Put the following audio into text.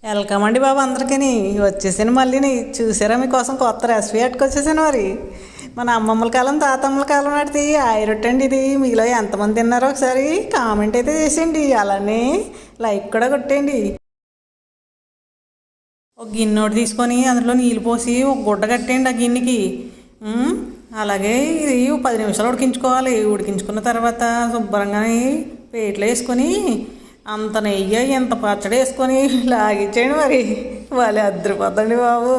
Welcome అండి బాబు అందరికీ. వచ్చేసాను మళ్ళీ. చూసారా మీకోసం కొత్త రెసిపీ అట్టుకొచ్చేసాను. మరి మన అమ్మమ్మల కాలం తాతమ్మల కాలం నాటిది ఆయిరొట్టె అండి ఇది. మీలో ఎంతమంది తిన్నారో ఒకసారి కామెంట్ అయితే చేసేయండి. అలానే లైక్ కూడా కొట్టేయండి. ఒక గిన్నె ఒకటి తీసుకొని అందులో నీళ్ళు పోసి ఒక గుడ్డ కట్టేయండి ఆ గిన్నెకి. అలాగే ఇది 10 నిమిషాలు ఉడికించుకోవాలి. ఉడికించుకున్న తర్వాత శుభ్రంగా ప్లేట్లో వేసుకొని అంత నెయ్యి ఎంత పచ్చడి వేసుకొని లాగించేయండి. మరి వాళ్ళే అద్దరిపోద్దండి బాబు.